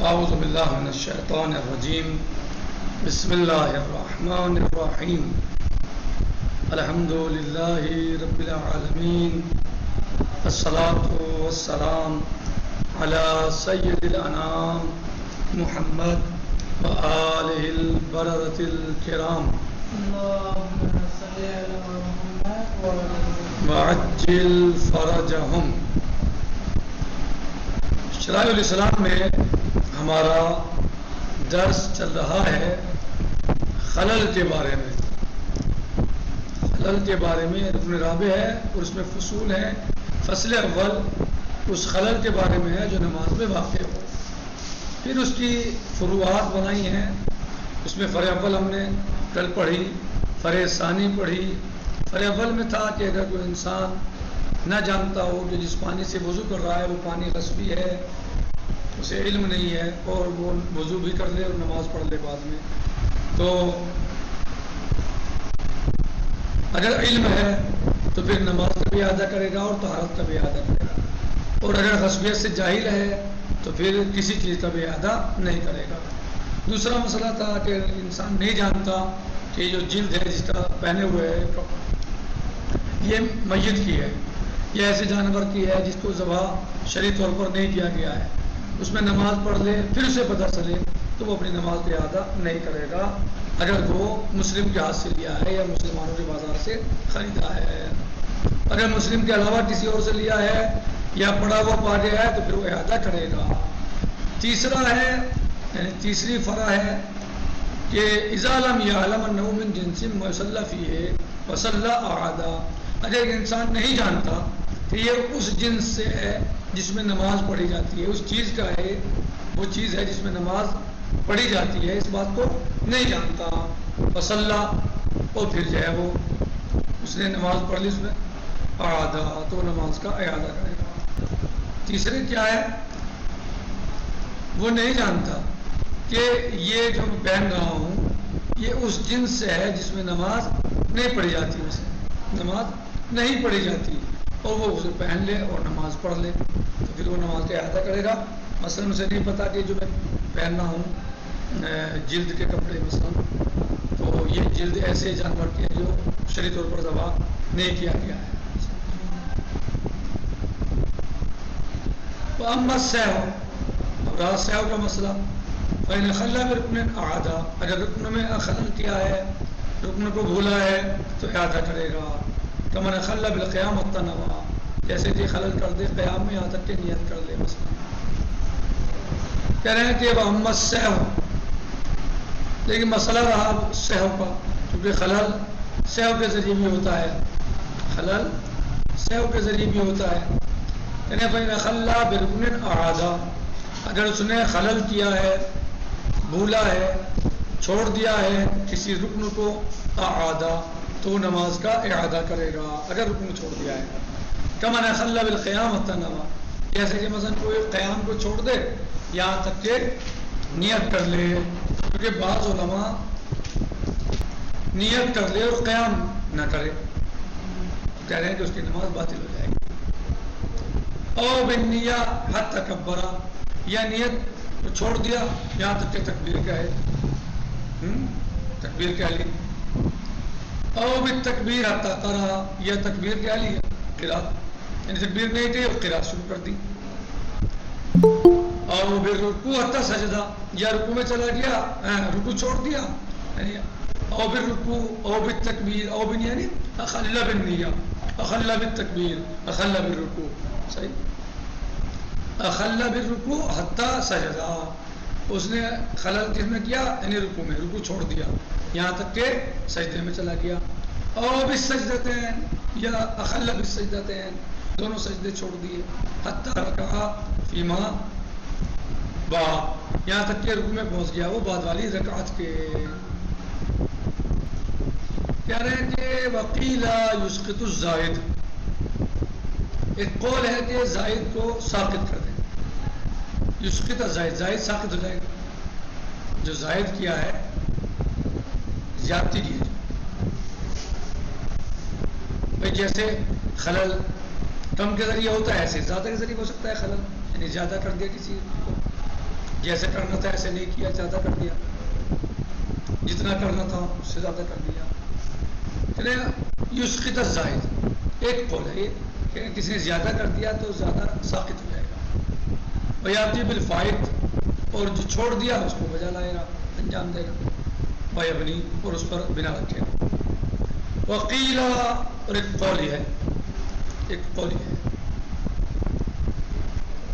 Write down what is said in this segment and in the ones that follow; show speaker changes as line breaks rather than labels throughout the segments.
اعوذ باللہ من الشیطان الرجیم بسم اللہ الرحمن الرحیم الحمد للہ رب العالمین الصلاة والسلام علی سید الانام محمد وآلہ البررۃ الکرام
اللهم صل على محمد وعلى
وعجل فرجہم۔ شرائع الاسلام میں ہمارا درس چل رہا ہے خلل کے بارے میں۔ خلل کے بارے میں رکن رابع ہے اور اس میں فصول ہیں۔ فصل اول اس خلل کے بارے میں ہے جو نماز میں واقع ہو، پھر اس کی فروعات بنائی ہیں۔ اس میں فرع اول ہم نے کل پڑھی، فرع ثانی پڑھی۔ فرع اول میں تھا کہ اگر کوئی انسان نہ جانتا ہو کہ جس پانی سے وضو کر رہا ہے وہ پانی غصبی ہے، اسے علم نہیں ہے اور وہ وضو بھی کر لے اور نماز پڑھ لے بعد میں، تو اگر علم ہے تو پھر نماز کا بھی ادا کرے گا اور طہارت کا بھی ادا کرے گا، اور اگر غصبیت سے جاہل ہے تو پھر کسی چیز کا بھی ادا نہیں کرے گا۔ دوسرا مسئلہ تھا کہ انسان نہیں جانتا کہ جو جلد ہے جس کا پہنے ہوئے ہے یہ میت کی ہے، یہ ایسے جانور کی ہے جس کو ذبح شرعی طور پر نہیں کیا گیا ہے، اس میں نماز پڑھ لے پھر اسے پتہ چلے تو وہ اپنی نماز کا ادا نہیں کرے گا اگر وہ مسلم کے ہاتھ سے لیا ہے یا مسلمانوں کے بازار سے خریدا ہے۔ اگر مسلم کے علاوہ کسی اور سے لیا ہے یا پڑا ہوا پا گیا ہے تو پھر وہ ادا کرے گا۔ تیسرا ہے یعنی تیسری فرع ہے کہ اذا لم یعلم انه من جنس ما یصلی فیہ وصلی اعادا، اگر ایک انسان نہیں جانتا کہ یہ اس جنس سے ہے جس میں نماز پڑھی جاتی ہے، اس چیز کا ہے، وہ چیز ہے جس میں نماز پڑھی جاتی ہے، اس بات کو نہیں جانتا، وصلی اور پھر جو ہے وہ اس نے نماز پڑھ لی، اس میں اعادہ تو نماز کا اعادہ کرے گا۔ تیسرے کیا ہے، وہ نہیں جانتا کہ یہ جو میں پہن رہا ہوں یہ اس جنس سے ہے جس میں نماز نہیں پڑھی جاتی، اسے نماز نہیں پڑھی جاتی، اور وہ اسے پہن لے اور نماز پڑھ لے تو پھر وہ نماز کا اعادہ کرے گا۔ مثلا اسے نہیں پتا کہ جو میں پہننا ہوں جلد کے کپڑے مثلا، تو یہ جلد ایسے جانور کی ہے جو شرعی طور پر ذبح نہیں کیا گیا ہے۔ تو اما السہو، اب رہا سہو کا مسئلہ، فإن خلّ برکن اعادہ، اگر رکن میں خلل کیا ہے، رکن کو بھولا ہے تو اعادہ کرے گا۔ کمن خلّ بالقیام حتی نویٰ، جیسے کہ خلل کر دے قیام میں یہاں تک کہ نیت کر لے مثلا۔ کہہ رہے ہیں کہ وَأَمَّا السَّهْوُ، لیکن مسئلہ رہا سہو کا، کیونکہ خلل سہو کے ذریعے بھی ہوتا ہے، خلل سہو کے ذریعے بھی ہوتا ہے۔ یعنی فإن خلّ برکن اعادہ، اگر اس نے خلل کیا ہے، بھولا ہے، چھوڑ دیا ہے کسی رکن کو، اعادہ تو نماز کا اعادہ کرے گا اگر رکن چھوڑ دیا ہے۔ کمن خلّ بالقیام حتی نویٰ، جیسے کہ مثلا کوئی قیام کو چھوڑ دے یہاں تک کہ نیت کر لے، کیونکہ بعض علماء نیت کر لے اور قیام نہ کرے، کہہ رہے ہیں کہ اس کی نماز باطل ہو جائے گی۔ او بالنیہ حتی کبرہ، یا نیت کو چھوڑ دیا یہاں تک کہ تکبیر کہے، تکبیر کہہ لی۔ او بالتکبیر حتی قرأ، یا تکبیر کہہ لی قرأت، یعنی تکبیر نہیں کہی اور قرأت شروع کر دی۔ او بالرکوع حتی سجدہ، یا رکوع میں چلا گیا، رکوع چھوڑ دیا، یعنی او بالرکوع او بالتکبیر او بالنیہ، یعنی اخل بالنیہ، اخل بالتکبیر، اخل بالرکوع، صحیح، اخل بالرکوع حتی سجدہ، اس نے خلل کس میں کیا، یعنی رکوع میں، رکوع چھوڑ دیا یہاں تک کہ سجدے میں چلا گیا۔ او بالسجدتین، یا اخل بالسجدتین، دونوں سجدے چھوڑ دیے، حتی رکع فیما بعد، یہاں تک کہ رکوع میں پہنچ گیا وہ بعد والی رکعت کے۔ کہہ رہے ہیں کہ وقیل یسقط الزائد، ایک قول ہے کہ زائد کو ساقط کر دیں، یسقط الزائد، زائد ساقط ہو جائے گا، جو زائد کیا ہے زیادتی کی ہے، بھائی جیسے خلل کم کے ذریعے ہوتا ہے ایسے زیادہ کے ذریعے ہو سکتا ہے خلل، یعنی زیادہ کر دیا کسی کو، جیسے کرنا تھا ایسے نہیں کیا، زیادہ کر دیا، جتنا کرنا تھا اس سے زیادہ کر دیا. یسقط الزائد ایک قول ہے یہ کہ کسی نے زیادہ کر دیا تو زیادہ ساقط ہو جائے گا. ویاتی بالفائد اور جو چھوڑ دیا اس کو بجا لائے گا، انجام دے گا. ویبنی اور اس پر بنا رکھے گا. وقیلا اور ایک قول ہی ہے، ایک قول ہی ہے،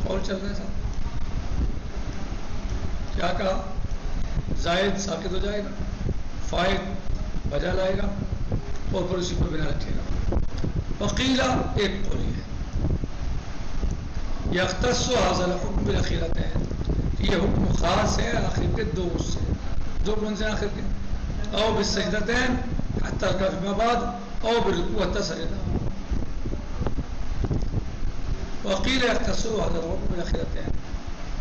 قول چل رہے صاحب. کیا کہا؟ زائد ساقط ہو جائے گا، فائد بجا لائے گا اور پھر اسی پر بنا رکھے گا. وقیلا ایک قول ہی ہے. یختص هذا الحکم بالاخیرتین، یہ حکم خاص ہے آخر کے دو اس سے. دو کون سے آخر کے؟ او بالسجدتین حتی ارکع فیما بعد او بالرکوع حتی سجدہ. وقیل یختص هذا الحکم بالاخیرتین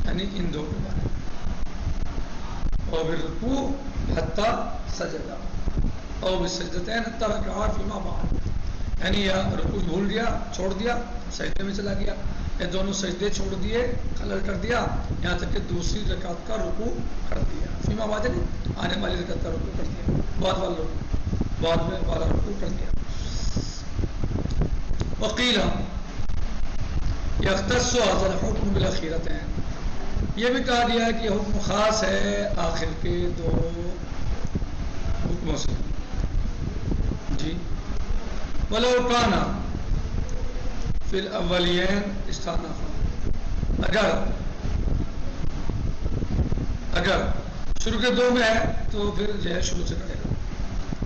یعنی ان دو کے بارے او بالرکوع حتی سجدہ او بالسجدتین حتی ارکع فیما بعد، یعنی یا رکوع بھول گیا چھوڑ دیا سجدے میں چلا گیا، یا دونوں سجدے چھوڑ دیے خلل کر دیا یہاں تک کہ دوسری رکعت کا رکوع کر دیا. فیما بعد آنے والی رکعت کا رکوع کر دیا، بعد میں والا رکوع کر دیا. وقیل یختص هذا الحکم بالاخیرتین، یہ بھی کہا گیا ہے کہ یہ حکم خاص ہے آخر کے دو حکموں سے. جی ولو کان فی الاولین استانفا، اگر شروع کے دو میں ہے تو پھر جو ہے شروع سے کرے گا.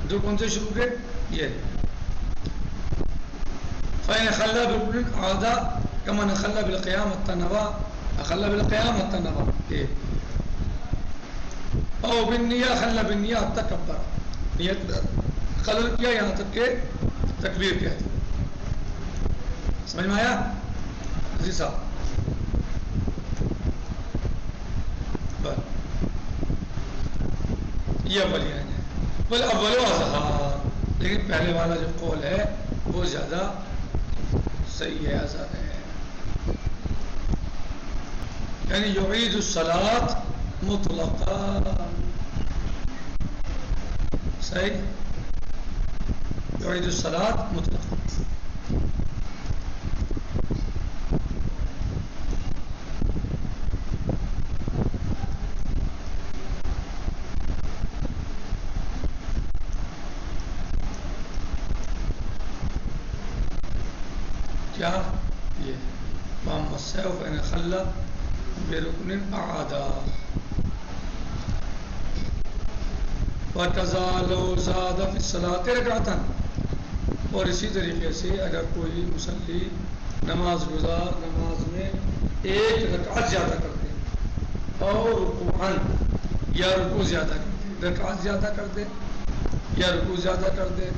دو کون سے شروع کے؟ یہ فإن خلّ بركن عاد كمن خلّ بالقيام التنوى خلّ بالقيام التنوى او بالنیہ خلّ بالنیہ التکبر، نیت خلل کیا یہاں تک کہ تکبیر کہتے. سمجھ میں آیا جی صاحب؟ یہ اولیاں ہیں. بل اول اظہار، لیکن پہلے والا جو قول ہے وہ زیادہ صحیح ہے، آزاد ہے. یعنی یعید الصلاۃ مطلقا، صحیح، یعید الصلاۃ مطلقا. کیا یہ محمد صاحب فإن خلّ برکن اعادا وکذا لو زاد فی الصلاۃ رکعۃ، اور اسی طریقے سے اگر کوئی مصلی نماز گزار نماز میں ایک رکعت زیادہ کر دے اور رکوعاً یا رکوع زیادہ کر دے، رکعت زیادہ کر دے یا رکوع زیادہ کر دے،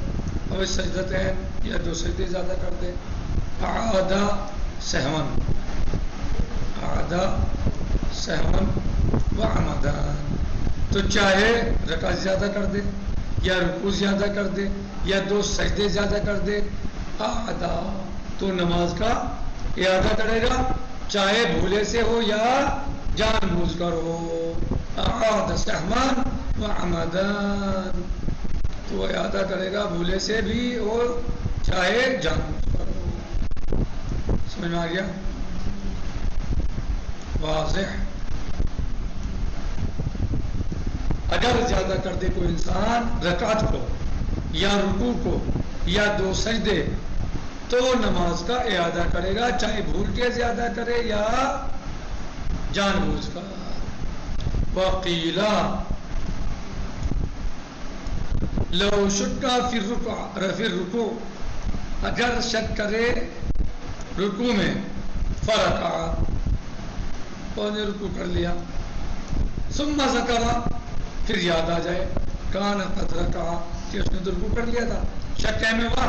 اور سجدتین یا دو سجدے زیادہ کر دے، اعادہ سہون، اعادہ سہون و عمدان، تو چاہے رکعت زیادہ کر دے یا رکوع زیادہ کر دے یا دو سجدے زیادہ کر دے، اعادہ تو نماز کا اعادہ کرے گا، چاہے بھولے سے ہو یا جان بوجھ کر ہو. اعادہ سہون و عمدان، تو اعادہ کرے گا بھولے سے بھی اور چاہے جان بوجھ کر ہو. سمجھ میں آ گیا؟ واضح. اگر زیادہ کر دے کوئی انسان رکعت کو یا رکوع کو یا دو سجدے تو نماز کا اعادہ کرے گا، چاہے بھول کے زیادہ کرے یا جان بوجھ کر. وقیلا لو شکا فی الرکوع، اگر شک کرے رکوع میں، فرکع اور نے رکوع کر لیا، ثم ذکر پھر یاد آ جائے کان قد رکع کہ اس نے تو رکوع کر لیا تھا، شک میں ہوا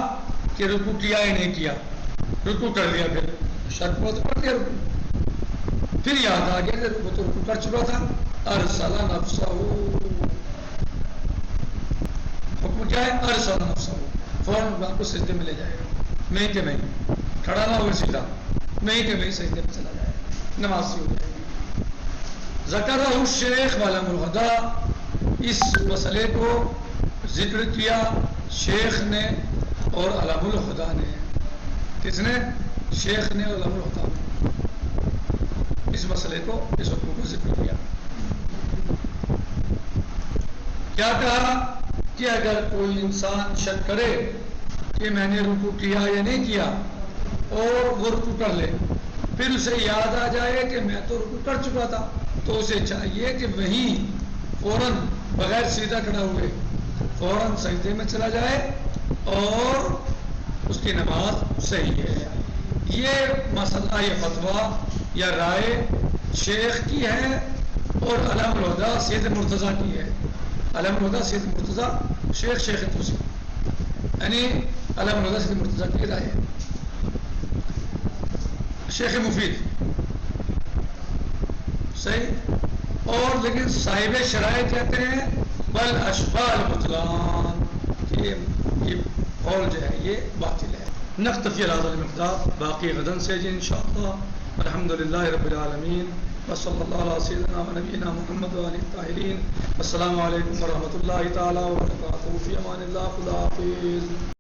کہ رکوع کیا ہی نہیں کیا، رکوع کر لیا، پھر شک کو تو کر دیا رکوع، پھر یاد آ گیا کہ رکوع تو رکوع کر چکا تھا. ارسل نفسہ، حکم کیا ہے؟ ارسل نفسہ، فوراً آپ کو سجدے میں لے جائے گا، میں کہ میں کھڑا نہ ہو سیدھا، میں کہ میں سجدے میں چلا جائے گا، نماز سے ہو جائے گی. ذکرہ الشیخ وعلم الہدی، اس مسئلے کو ذکر کیا شیخ نے اور علم الہدی نے. کس نے؟ شیخ نے اور علم الہدی نے اس مسئلے کو، اس حکم کو ذکر کیا. کیا کہا کہ اگر کوئی انسان شک کرے کہ میں نے رکوع کیا یا نہیں کیا اور وہ رکوع کر لے، پھر اسے یاد آ جائے کہ میں تو رکوع کر چکا تھا، تو اسے چاہیے کہ وہیں فوراً بغیر سیدھا کھڑا ہوئے فوراً سجدے میں چلا جائے اور اس کی نماز صحیح ہے. یہ مسئلہ، یہ فتویٰ یا رائے شیخ کی ہے اور علم الہدی سید مرتضیٰ کی ہے. علم الہدی سید مرتضیٰ، شیخ توسی، یعنی علم الہدی سید مرتضیٰ کی رائے ہے. شیخ مفید صحیح. اور لیکن صاحب شرائط کہتے ہیں بل اشبال بطلان، یہ قول جو ہے یہ باطل ہے. نکتفی هذا المقدار، باقی غدن سے جی انشاءاللہ. الحمدللہ رب العالمین، وصلی اللہ علیہ سیدنا و نبینا محمد و آلہ الطاہرین. السلام علیکم ورحمۃ اللہ تعالی وبرکاتہ. فی امان اللہ. خدا حافظ.